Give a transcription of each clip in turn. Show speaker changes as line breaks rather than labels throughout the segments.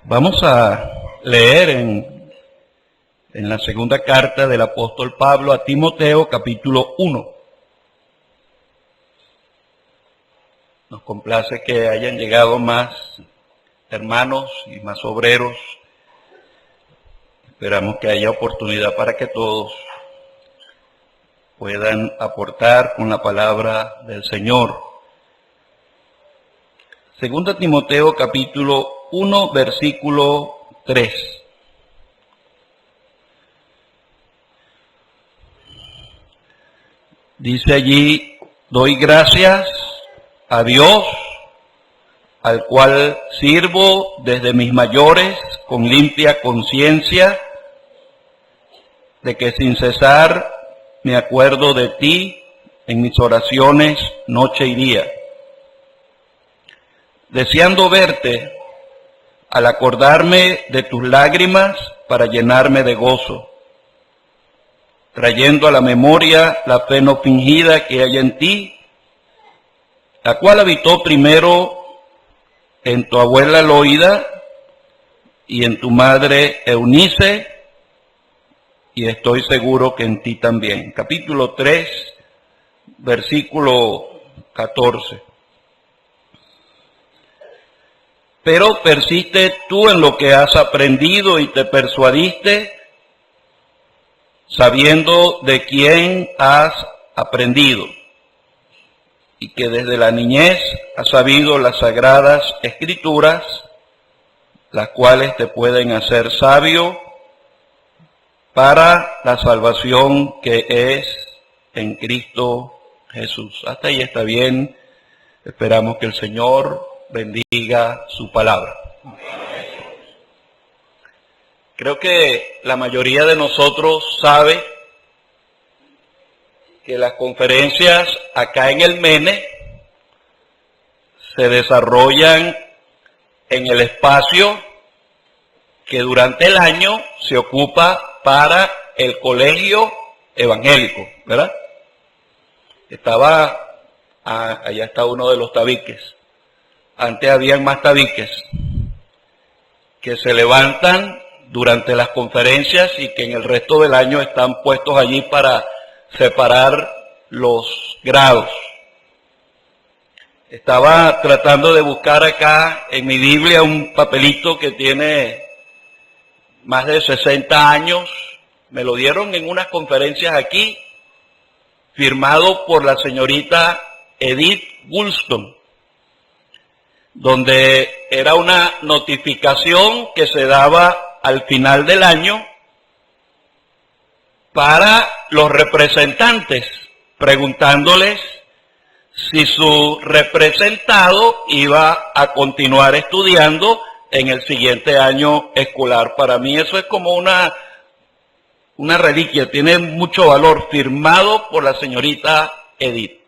Vamos a leer en la segunda carta del apóstol Pablo a Timoteo, capítulo 1. Nos complace que hayan llegado más hermanos y más obreros. Esperamos que haya oportunidad para que todos puedan aportar con la palabra del Señor. Segunda Timoteo, capítulo 1, versículo 3. Dice allí: doy gracias a Dios, al cual sirvo desde mis mayores con limpia conciencia, de que sin cesar me acuerdo de ti en mis oraciones noche y día, deseando verte al acordarme de tus lágrimas para llenarme de gozo, trayendo a la memoria la fe no fingida que hay en ti, la cual habitó primero en tu abuela Loida y en tu madre Eunice, y estoy seguro que en ti también. Capítulo 3, versículo 14. Pero persiste tú en lo que has aprendido y te persuadiste, sabiendo de quién has aprendido, y que desde la niñez has sabido las sagradas escrituras, las cuales te pueden hacer sabio para la salvación que es en Cristo Jesús. Hasta ahí está bien. Esperamos que el Señor bendiga su palabra. Creo que la mayoría de nosotros sabe que las conferencias acá en el MENE se desarrollan en el espacio que durante el año se ocupa para el colegio evangélico, ¿verdad? Allá está uno de los tabiques. Antes habían más tabiques que se levantan durante las conferencias y que en el resto del año están puestos allí para separar los grados. Estaba tratando de buscar acá en mi Biblia un papelito que tiene más de 60 años. Me lo dieron en unas conferencias aquí, firmado por la señorita Edith Woolston, donde era una notificación que se daba al final del año para los representantes, preguntándoles si su representado iba a continuar estudiando en el siguiente año escolar. Para mí eso es como una reliquia, tiene mucho valor, firmado por la señorita Edith.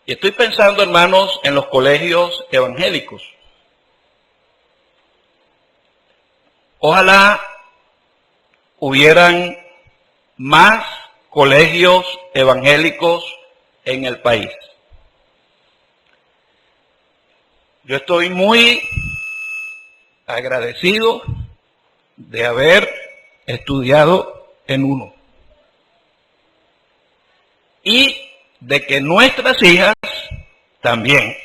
Y estoy pensando, hermanos, en los colegios evangélicos. Ojalá hubieran más colegios evangélicos en el país. Yo estoy muy agradecido de haber estudiado en uno y de que nuestras hijas también.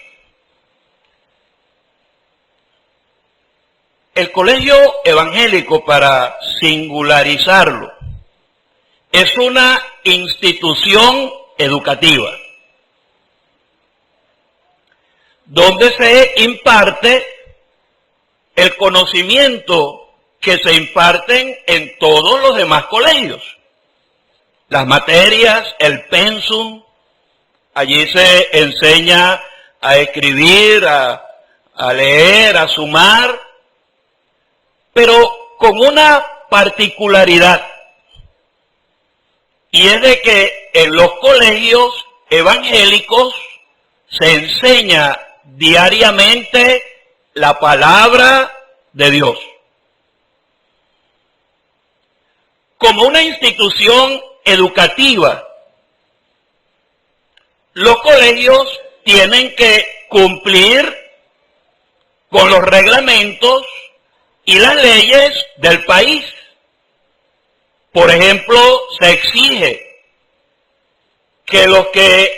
El colegio evangélico, para singularizarlo, es una institución educativa donde se imparte el conocimiento que se imparten en todos los demás colegios. Las materias, el pensum, allí se enseña a escribir, a leer, a sumar, pero con una particularidad, y es de que en los colegios evangélicos se enseña diariamente la palabra de Dios. Como una institución educativa, los colegios tienen que cumplir con los reglamentos y las leyes del país. Por ejemplo, se exige que los que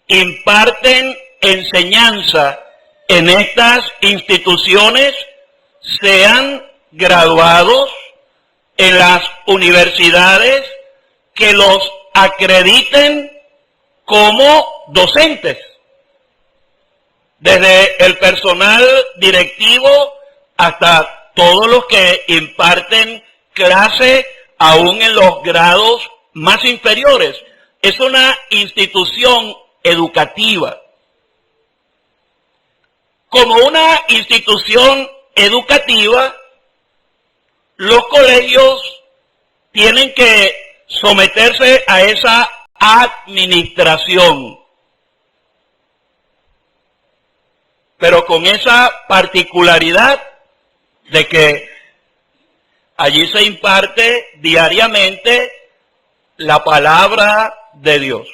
imparten enseñanza en estas instituciones sean graduados en las universidades que los acrediten como docentes, desde el personal directivo hasta todos los que imparten clase aún en los grados más inferiores. Es una institución educativa. Como una institución educativa, los colegios tienen que someterse a esa administración, pero con esa particularidad de que allí se imparte diariamente la palabra de Dios.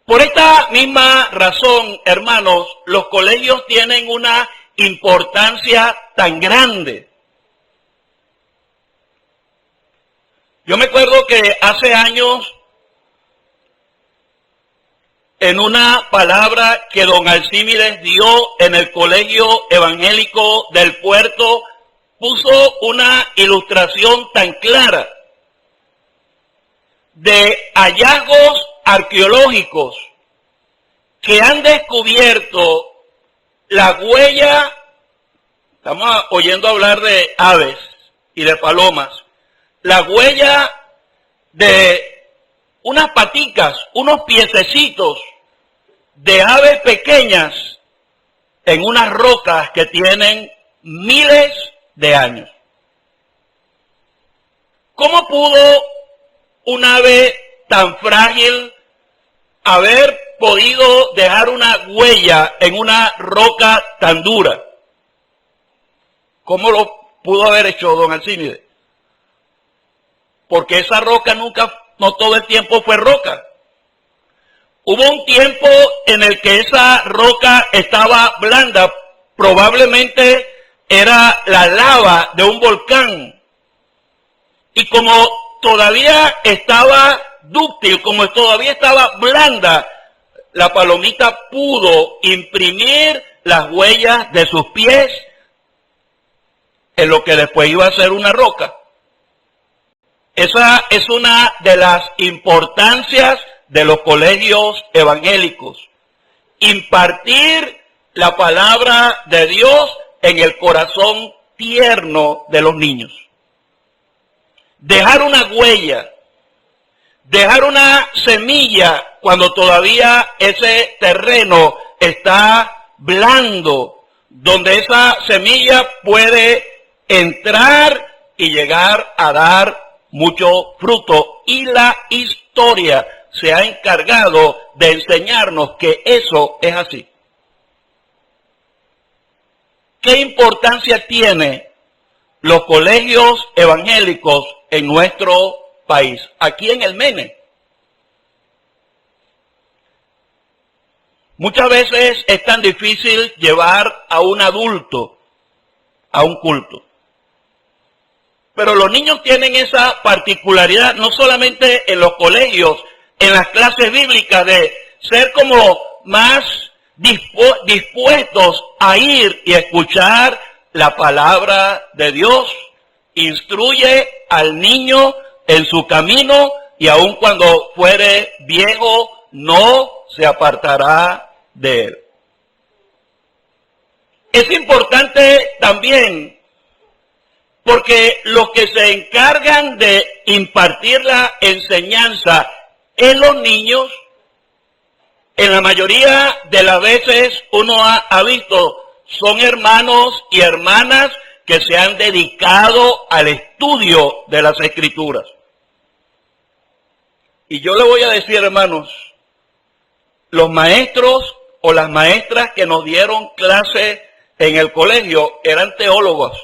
Por esta misma razón, hermanos, los colegios tienen una importancia tan grande. Yo me acuerdo que hace años, en una palabra que don Alcímides dio en el Colegio Evangélico del Puerto, puso una ilustración tan clara de hallazgos arqueológicos que han descubierto la huella. Estamos oyendo hablar de aves y de palomas. La huella de unas paticas, unos piececitos de aves pequeñas en unas rocas que tienen miles de años. ¿Cómo pudo un ave tan frágil haber podido dejar una huella en una roca tan dura? ¿Cómo lo pudo haber hecho don Alcímides? Porque esa roca no todo el tiempo fue roca. Hubo un tiempo en el que esa roca estaba blanda, probablemente era la lava de un volcán. Y como todavía estaba dúctil, como todavía estaba blanda, la palomita pudo imprimir las huellas de sus pies en lo que después iba a ser una roca. Esa es una de las importancias de los colegios evangélicos. Impartir la palabra de Dios en el corazón tierno de los niños. Dejar una huella, dejar una semilla cuando todavía ese terreno está blando, donde esa semilla puede entrar y llegar a dar mucho fruto. Y la historia se ha encargado de enseñarnos que eso es así. ¿Qué importancia tiene los colegios evangélicos en nuestro país? Aquí en el Mene. Muchas veces es tan difícil llevar a un adulto a un culto. Pero los niños tienen esa particularidad, no solamente en los colegios, en las clases bíblicas, de ser como más dispuestos a ir y escuchar la palabra de Dios. Instruye al niño en su camino y aun cuando fuere viejo no se apartará de él. Es importante también porque los que se encargan de impartir la enseñanza en los niños, en la mayoría de las veces uno ha visto, son hermanos y hermanas que se han dedicado al estudio de las Escrituras. Y yo le voy a decir, hermanos, los maestros o las maestras que nos dieron clase en el colegio eran teólogos.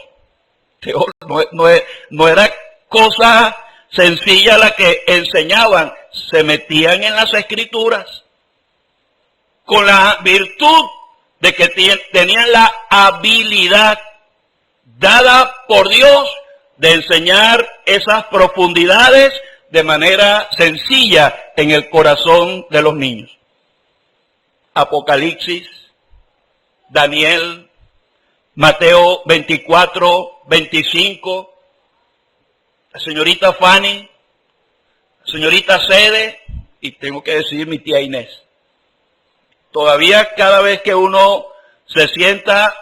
No era cosa sencilla la que enseñaban, se metían en las Escrituras con la virtud de que tenían la habilidad dada por Dios de enseñar esas profundidades de manera sencilla en el corazón de los niños. Apocalipsis, Daniel, Mateo 24, 25, la señorita Fanny, la señorita Sede, y tengo que decir mi tía Inés. Todavía cada vez que uno se sienta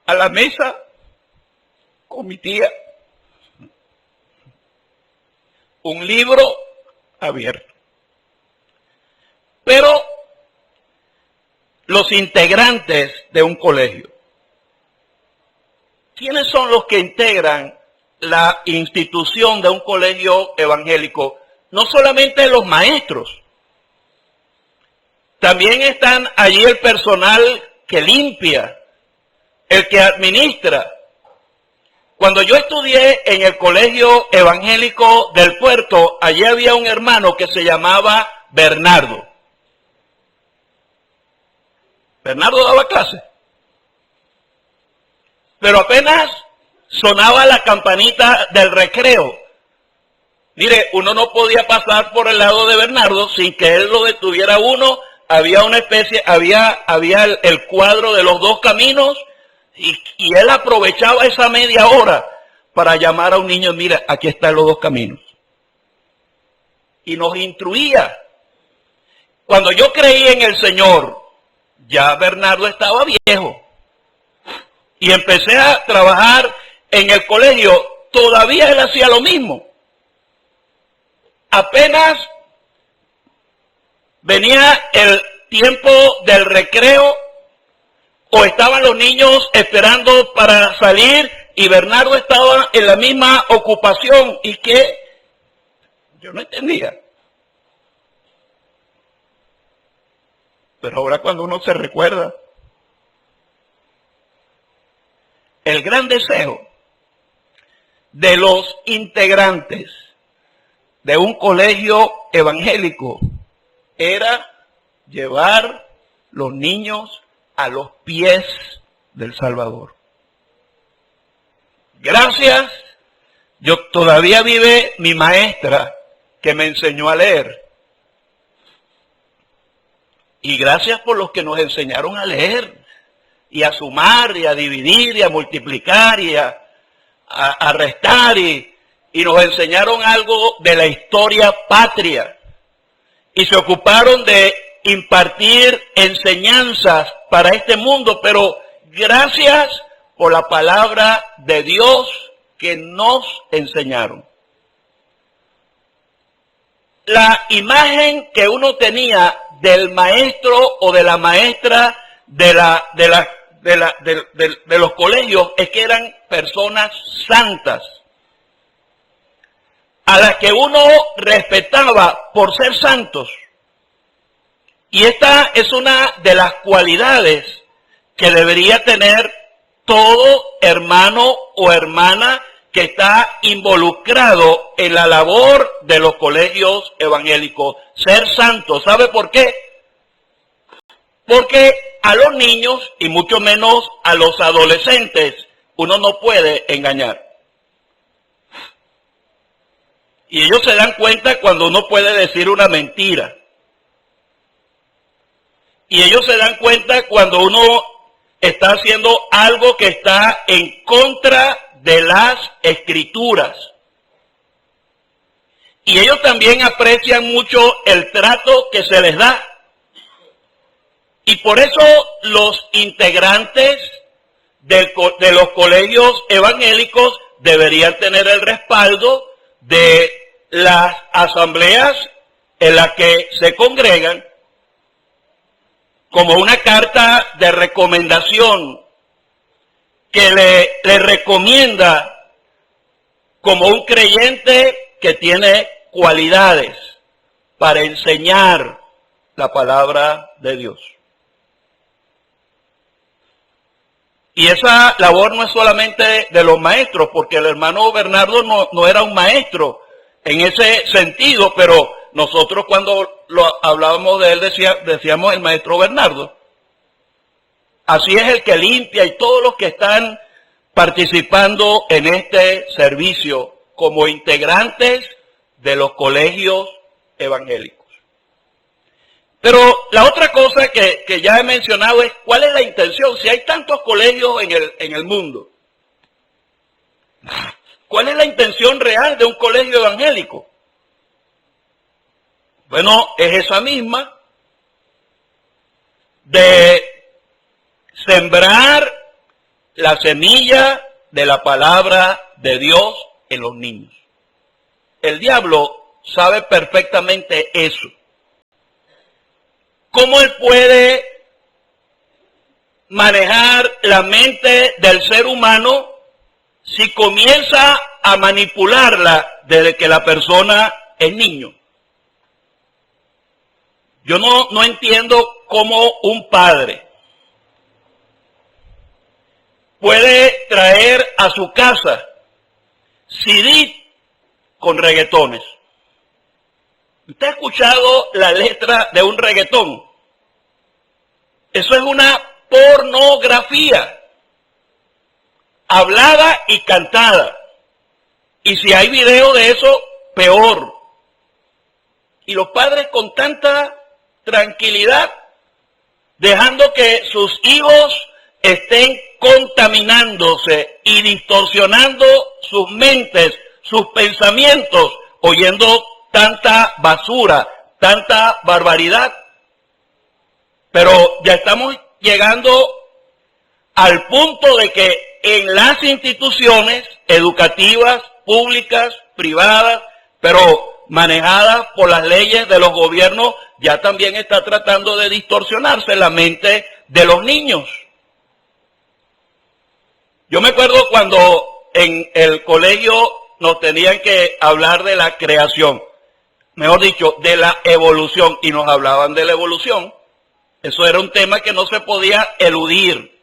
a la mesa con mi tía, un libro abierto. Pero los integrantes de un colegio, ¿quiénes son los que integran la institución de un colegio evangélico? No solamente los maestros, también están allí el personal que limpia, el que administra. Cuando yo estudié en el colegio evangélico del Puerto, allí había un hermano que se llamaba Bernardo. Bernardo daba clase. Pero apenas sonaba la campanita del recreo. Mire, uno no podía pasar por el lado de Bernardo sin que él lo detuviera uno. Había una especie, había el cuadro de los dos caminos y él aprovechaba esa media hora para llamar a un niño, mira, aquí están los dos caminos. Y nos instruía. Cuando yo creí en el Señor, ya Bernardo estaba viejo. Y empecé a trabajar en el colegio, todavía él hacía lo mismo. Apenas venía el tiempo del recreo o estaban los niños esperando para salir y Bernardo estaba en la misma ocupación. ¿Y qué? Yo no entendía. Pero ahora cuando uno se recuerda, el gran deseo de los integrantes de un colegio evangélico era llevar los niños a los pies del Salvador. Gracias, todavía vive mi maestra que me enseñó a leer. Y gracias por los que nos enseñaron a leer, y a sumar, y a dividir, y a multiplicar, y a restar, y nos enseñaron algo de la historia patria. Y se ocuparon de impartir enseñanzas para este mundo, pero gracias por la palabra de Dios que nos enseñaron. La imagen que uno tenía del maestro o de la maestra de los colegios es que eran personas santas, a las que uno respetaba por ser santos. Y esta es una de las cualidades que debería tener todo hermano o hermana que está involucrado en la labor de los colegios evangélicos. Ser santo. ¿Sabe por qué? Porque a los niños, y mucho menos a los adolescentes, uno no puede engañar. Y ellos se dan cuenta cuando uno puede decir una mentira. Y ellos se dan cuenta cuando uno está haciendo algo que está en contra de las Escrituras. Y ellos también aprecian mucho el trato que se les da. Y por eso los integrantes de los colegios evangélicos deberían tener el respaldo de las asambleas en las que se congregan, como una carta de recomendación que le recomienda como un creyente que tiene cualidades para enseñar la palabra de Dios. Y esa labor no es solamente de los maestros, porque el hermano Bernardo no era un maestro en ese sentido, pero nosotros cuando lo hablábamos de él, decíamos el maestro Bernardo. Así es el que limpia y todos los que están participando en este servicio como integrantes de los colegios evangélicos. Pero la otra cosa que ya he mencionado es cuál es la intención. Si hay tantos colegios en el mundo, ¿cuál es la intención real de un colegio evangélico? Bueno, es esa misma de sembrar la semilla de la palabra de Dios en los niños. El diablo sabe perfectamente eso. ¿Cómo él puede manejar la mente del ser humano si comienza a manipularla desde que la persona es niño? Yo no entiendo cómo un padre puede traer a su casa CD con reggaetones. ¿Usted ha escuchado la letra de un reggaetón? Eso es una pornografía, hablada y cantada. Y si hay video de eso, peor. Y los padres con tanta tranquilidad, dejando que sus hijos estén contaminándose y distorsionando sus mentes, sus pensamientos, oyendo tanta basura, tanta barbaridad. Pero ya estamos llegando al punto de que en las instituciones educativas, públicas, privadas, pero manejadas por las leyes de los gobiernos, ya también está tratando de distorsionarse la mente de los niños. Yo me acuerdo cuando en el colegio nos tenían que hablar de la creación, mejor dicho, de la evolución, y nos hablaban de la evolución. Eso era un tema que no se podía eludir.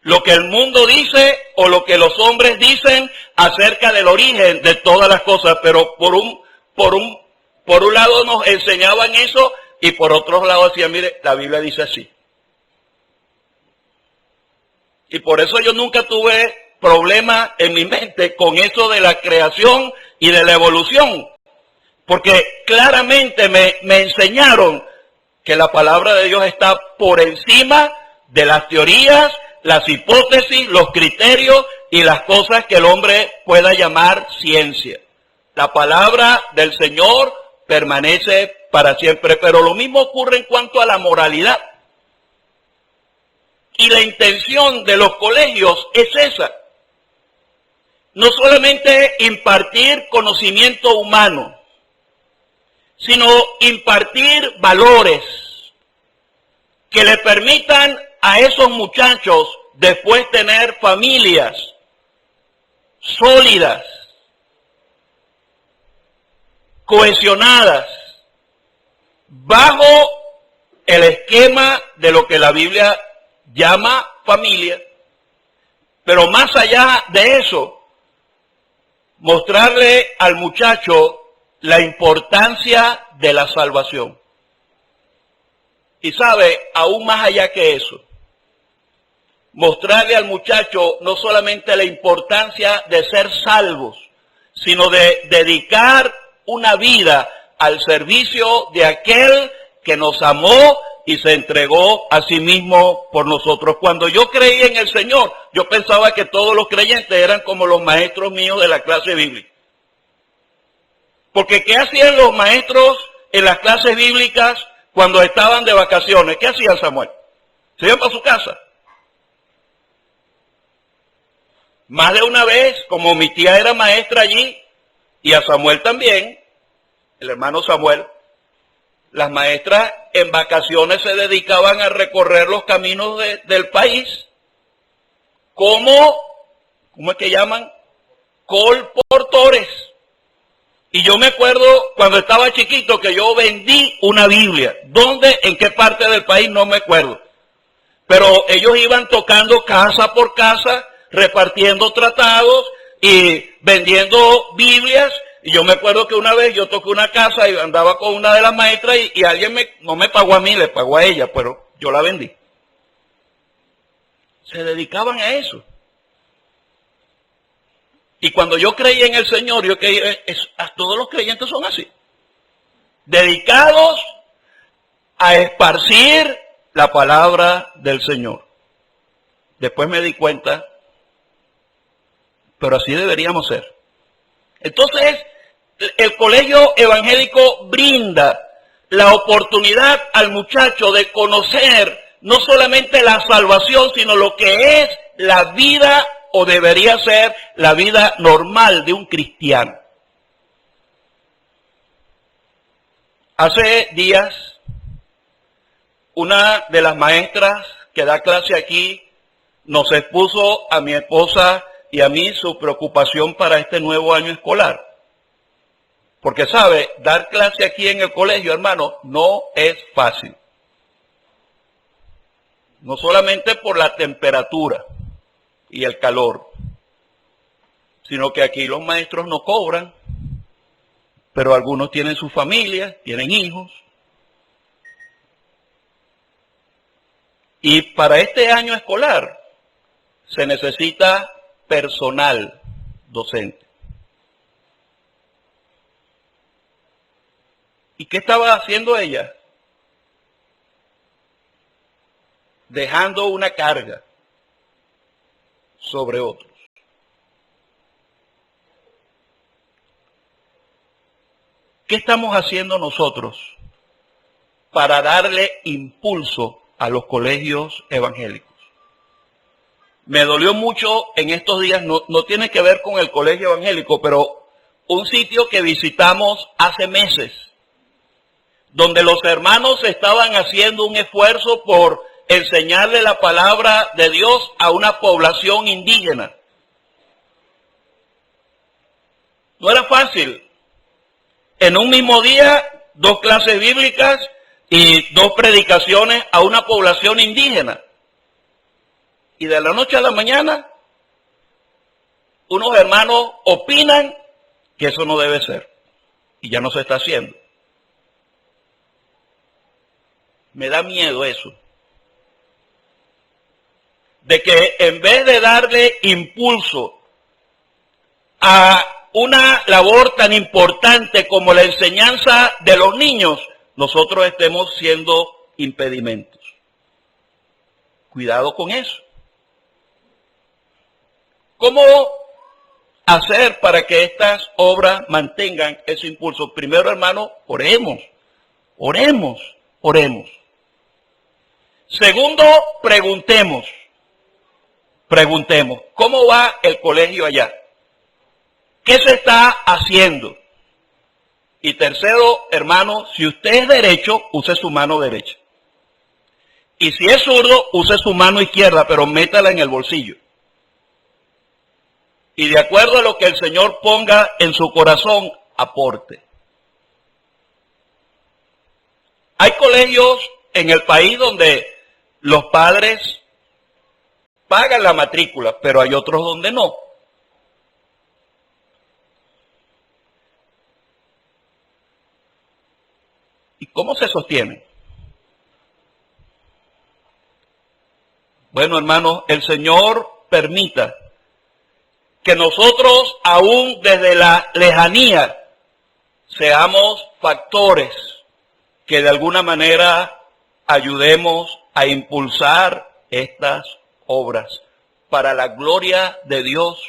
Lo que el mundo dice o lo que los hombres dicen acerca del origen de todas las cosas, pero por un lado nos enseñaban eso y por otro lado decían, mire, la Biblia dice así. Y por eso yo nunca tuve problema en mi mente con eso de la creación y de la evolución. Porque claramente me enseñaron que la palabra de Dios está por encima de las teorías, las hipótesis, los criterios y las cosas que el hombre pueda llamar ciencia. La palabra del Señor permanece para siempre, pero lo mismo ocurre en cuanto a la moralidad. Y la intención de los colegios es esa. No solamente impartir conocimiento humano, sino impartir valores que le permitan a esos muchachos después tener familias sólidas, cohesionadas, bajo el esquema de lo que la Biblia llama familia, pero más allá de eso, mostrarle al muchacho la importancia de la salvación. Y sabe, aún más allá que eso, mostrarle al muchacho no solamente la importancia de ser salvos, sino de dedicar una vida al servicio de aquel que nos amó y se entregó a sí mismo por nosotros. Cuando yo creí en el Señor, yo pensaba que todos los creyentes eran como los maestros míos de la clase bíblica. Porque ¿qué hacían los maestros en las clases bíblicas cuando estaban de vacaciones? ¿Qué hacían, Samuel? Se iban para su casa. Más de una vez, como mi tía era maestra allí, y a Samuel también, el hermano Samuel, las maestras en vacaciones se dedicaban a recorrer los caminos del país como, ¿cómo es que llaman? Colportores. Y yo me acuerdo cuando estaba chiquito que yo vendí una Biblia. ¿Dónde? ¿En qué parte del país? No me acuerdo. Pero ellos iban tocando casa por casa, repartiendo tratados y vendiendo Biblias. Y yo me acuerdo que una vez yo toqué una casa y andaba con una de las maestras y alguien no me pagó a mí, le pagó a ella, pero yo la vendí. Se dedicaban a eso. Y cuando yo creí en el Señor, yo creí, todos los creyentes son así. Dedicados a esparcir la palabra del Señor. Después me di cuenta, pero así deberíamos ser. Entonces, el colegio evangélico brinda la oportunidad al muchacho de conocer no solamente la salvación, sino lo que es la vida, o debería ser la vida normal de un cristiano. Hace días, una de las maestras que da clase aquí nos expuso a mi esposa y a mí su preocupación para este nuevo año escolar. Porque sabe, dar clase aquí en el colegio, hermano, no es fácil. No solamente por la temperatura y el calor, sino que aquí los maestros no cobran, pero algunos tienen su familia, tienen hijos. Y para este año escolar se necesita personal docente. ¿Y qué estaba haciendo ella? Dejando una carga sobre otros. ¿Qué estamos haciendo nosotros para darle impulso a los colegios evangélicos? Me dolió mucho en estos días, no tiene que ver con el colegio evangélico, pero un sitio que visitamos hace meses, donde los hermanos estaban haciendo un esfuerzo por enseñarle la palabra de Dios a una población indígena. No era fácil. En un mismo día, 2 clases bíblicas y 2 predicaciones a una población indígena. Y de la noche a la mañana, unos hermanos opinan que eso no debe ser. Y ya no se está haciendo. Me da miedo eso. De que en vez de darle impulso a una labor tan importante como la enseñanza de los niños, nosotros estemos siendo impedimentos. Cuidado con eso. ¿Cómo hacer para que estas obras mantengan ese impulso? Primero, hermano, oremos. Segundo, preguntemos, ¿cómo va el colegio allá? ¿Qué se está haciendo? Y tercero, hermano, si usted es derecho, use su mano derecha. Y si es zurdo, use su mano izquierda, pero métala en el bolsillo. Y de acuerdo a lo que el Señor ponga en su corazón, aporte. Hay colegios en el país donde los padres pagan la matrícula, pero hay otros donde no. ¿Y cómo se sostiene? Bueno, hermanos, el Señor permita que nosotros, aún desde la lejanía, seamos factores que de alguna manera ayudemos a impulsar estas obras para la gloria de Dios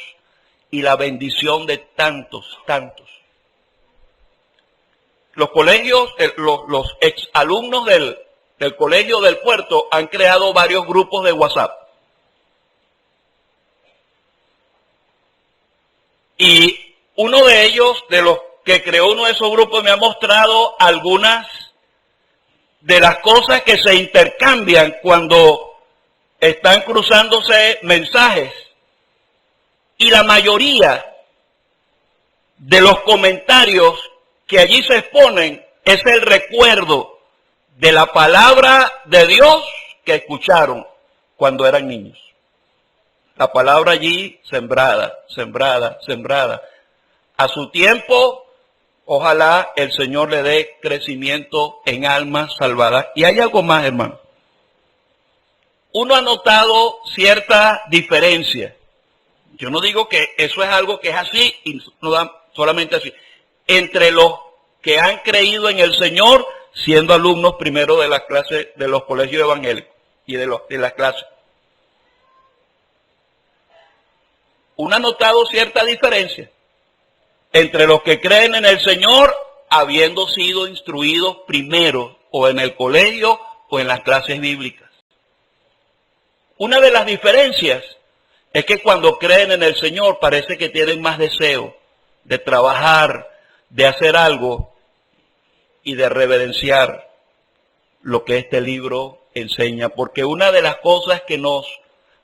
y la bendición de tantos. Los colegios, los exalumnos del colegio del puerto han creado varios grupos de WhatsApp. Y uno de ellos, de los que creó uno de esos grupos, me ha mostrado algunas de las cosas que se intercambian cuando están cruzándose mensajes. Y la mayoría de los comentarios que allí se exponen es el recuerdo de la palabra de Dios que escucharon cuando eran niños. La palabra allí sembrada. A su tiempo, ojalá el Señor le dé crecimiento en almas salvadas. Y hay algo más, hermano. Uno ha notado cierta diferencia. Yo no digo que eso es algo que es así y no da solamente así. Entre los que han creído en el Señor, siendo alumnos primero de las clases de los colegios evangélicos y de las clases. Uno ha notado cierta diferencia entre los que creen en el Señor, habiendo sido instruidos primero o en el colegio o en las clases bíblicas. Una de las diferencias es que cuando creen en el Señor parece que tienen más deseo de trabajar, de hacer algo y de reverenciar lo que este libro enseña. Porque una de las cosas que nos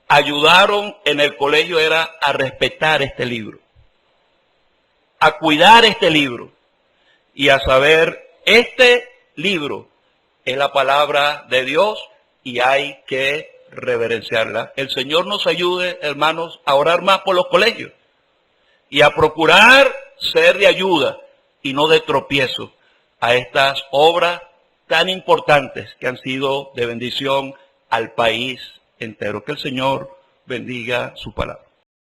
ayudaron en el colegio era a respetar este libro, a cuidar este libro y a saber, este libro es la palabra de Dios y hay que reverenciarla. El Señor nos ayude, hermanos, a orar más por los colegios y a procurar ser de ayuda y no de tropiezo a estas obras tan importantes que han sido de bendición al país entero. Que el Señor bendiga su palabra.